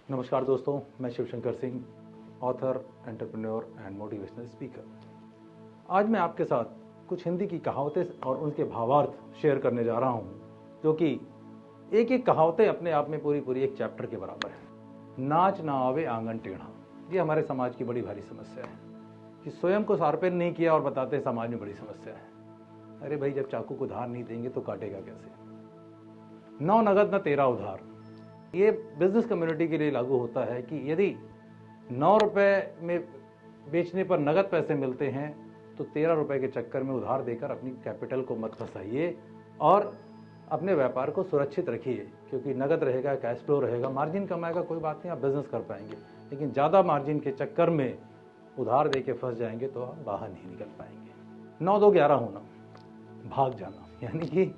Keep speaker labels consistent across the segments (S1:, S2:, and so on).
S1: नमस्कार दोस्तों, मैं Shivshankar Singh, author, entrepreneur and motivational speaker. आज मैं आपके साथ कुछ हिंदी की कहावतें और उनके भावार्थ शेयर करने जा रहा हूं, जो कि एक एक कहावतें अपने आप में पूरी एक चैप्टर के बराबर है। नाच ना आवे आंगन टेढ़ा, ये हमारे समाज की बड़ी भारी समस्या है कि स्वयं को शार्पेन नहीं किया और बताते समाज में बड़ी समस्या है। अरे भाई, जब चाकू को धार नहीं देंगे तो काटेगा कैसे। नौ नगद न तेरा उधार, ये बिजनेस कम्युनिटी के लिए लागू होता है कि यदि 9 रुपए में बेचने पर नगद पैसे मिलते हैं तो 13 रुपए के चक्कर में उधार देकर अपनी कैपिटल को मत फंसाइए और अपने व्यापार को सुरक्षित रखिए, क्योंकि नगद रहेगा, कैश फ्लो रहेगा, मार्जिन कमाएगा, कोई बात नहीं, आप बिजनेस कर पाएंगे। लेकिन ज़्यादा मार्जिन के चक्कर में उधार दे के फंस जाएंगे तो आप बाहर नहीं निकल पाएंगे। 9-2-11 होना, भाग जाना, यानी कि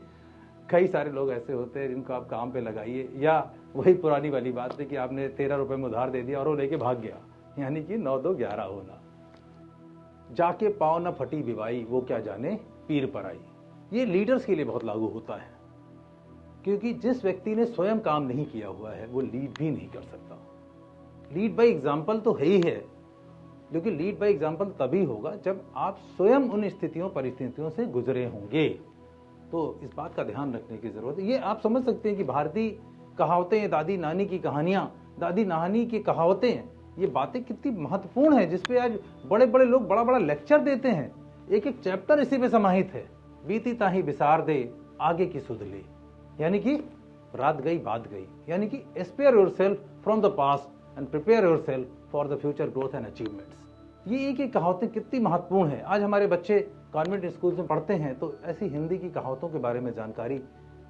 S1: कई सारे लोग ऐसे होते हैं जिनको आप काम पे लगाइए, या वही पुरानी वाली बात है कि आपने 13 रुपए में उधार दे दिया और वो लेके भाग गया, यानी कि 9-2-11 होना। जाके पाँव न फटी बिवाई, वो क्या जाने पीर पर आई, ये लीडर्स के लिए बहुत लागू होता है, क्योंकि जिस व्यक्ति ने स्वयं काम नहीं किया हुआ है वो लीड भी नहीं कर सकता। लीड बाय एग्जाम्पल तो है ही है, लेकिन लीड बाय एग्जाम्पल तभी होगा जब आप स्वयं उन स्थितियों परिस्थितियों से गुजरे होंगे। तो इस बात का ध्यान रखने की जरूरत है। ये आप समझ सकते हैं कि भारतीय कहावतें, दादी नानी की कहानियां, दादी नानी की कहावतें, ये बातें कितनी महत्वपूर्ण है, जिसपे आज बड़े बड़े लोग बड़ा बड़ा लेक्चर देते हैं। एक एक चैप्टर इसी पे समाहित है। बीती ताही बिसार दे, आगे की सुध ले, यानी कि रात गई बात गई, यानी कि aspire yourself from the past and prepare yourself for the future growth and achievements. ये एक एक कहावतें कितनी महत्वपूर्ण है। आज हमारे बच्चे कॉन्वेंट स्कूल में पढ़ते हैं तो ऐसी हिंदी की कहावतों के बारे में जानकारी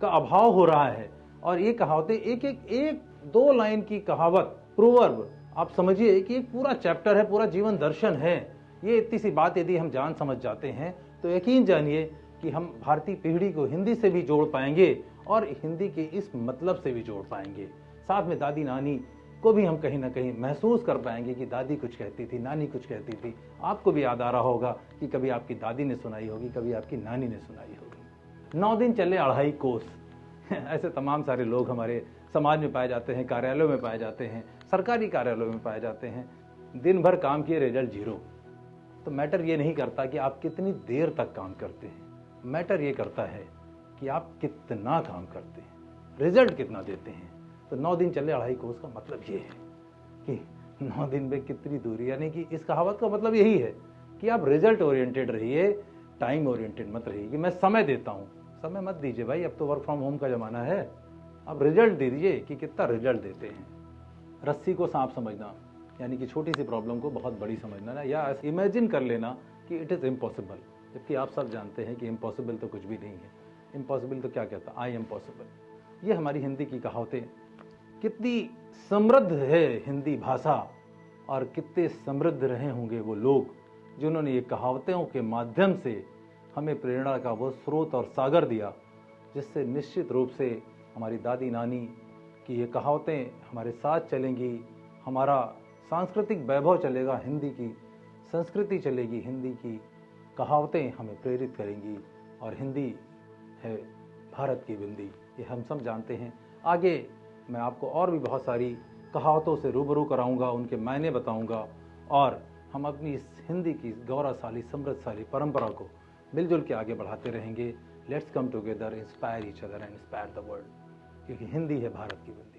S1: का अभाव हो रहा है, और ये कहावतें एक 2 लाइन की कहावत, प्रोवर्ब, आप समझिए कि एक पूरा चैप्टर है, पूरा जीवन दर्शन है। ये इतनी सी बात यदि हम जान समझ जाते हैं तो यकीन जानिए कि हम भारतीय पीढ़ी को हिंदी से भी जोड़ पाएंगे और हिंदी के इस मतलब से भी जोड़ पाएंगे। साथ में दादी नानी को भी हम कहीं ना कहीं महसूस कर पाएंगे कि दादी कुछ कहती थी, नानी कुछ कहती थी। आपको भी याद आ रहा होगा कि कभी आपकी दादी ने सुनाई होगी, कभी आपकी नानी ने सुनाई होगी। 9 दिन चले अढ़ाई कोस ऐसे तमाम सारे लोग हमारे समाज में पाए जाते हैं, कार्यालयों में पाए जाते हैं, सरकारी कार्यालयों में पाए जाते हैं। दिन भर काम किए, रिजल्ट 0। तो मैटर ये नहीं करता कि आप कितनी देर तक काम करते हैं, मैटर ये करता है कि आप कितना काम करते हैं, रिजल्ट कितना देते हैं। तो 9 दिन चले अढ़ाई कोस का मतलब ये है कि 9 दिन में कितनी दूरी, यानी कि इस कहावत का मतलब यही है कि आप रिजल्ट ओरिएंटेड रहिए, टाइम ओरिएंटेड मत रहिए कि मैं समय देता हूं। समय मत दीजिए भाई, अब तो वर्क फ्रॉम होम का जमाना है। अब रिजल्ट दीजिए कि कितना रिजल्ट देते हैं। रस्सी को सांप समझना, यानी कि छोटी सी प्रॉब्लम को बहुत बड़ी समझना ना, या इमेजिन कर लेना कि इट इज इम्पॉसिबल, जबकि आप सब जानते हैं कि इम्पॉसिबल तो कुछ भी नहीं है। इम्पॉसिबल तो क्या कहता, आई एम पॉसिबल। ये हमारी हिंदी की कहावतें, कितनी समृद्ध है हिंदी भाषा, और कितने समृद्ध रहे होंगे वो लोग जिन्होंने ये कहावतों के माध्यम से हमें प्रेरणा का वो स्रोत और सागर दिया, जिससे निश्चित रूप से हमारी दादी नानी की ये कहावतें हमारे साथ चलेंगी, हमारा सांस्कृतिक वैभव चलेगा, हिंदी की संस्कृति चलेगी, हिंदी की कहावतें हमें प्रेरित करेंगी। और हिंदी है भारत की बिंदी, ये हम सब जानते हैं। आगे मैं आपको और भी बहुत सारी कहावतों से रूबरू कराऊंगा, उनके मायने बताऊंगा, और हम अपनी इस हिंदी की गौरवशाली समृद्धशाली परंपरा को मिलजुल के आगे बढ़ाते रहेंगे। Let's come together, inspire each other and inspire the world, क्योंकि हिंदी है भारत की बिंदी।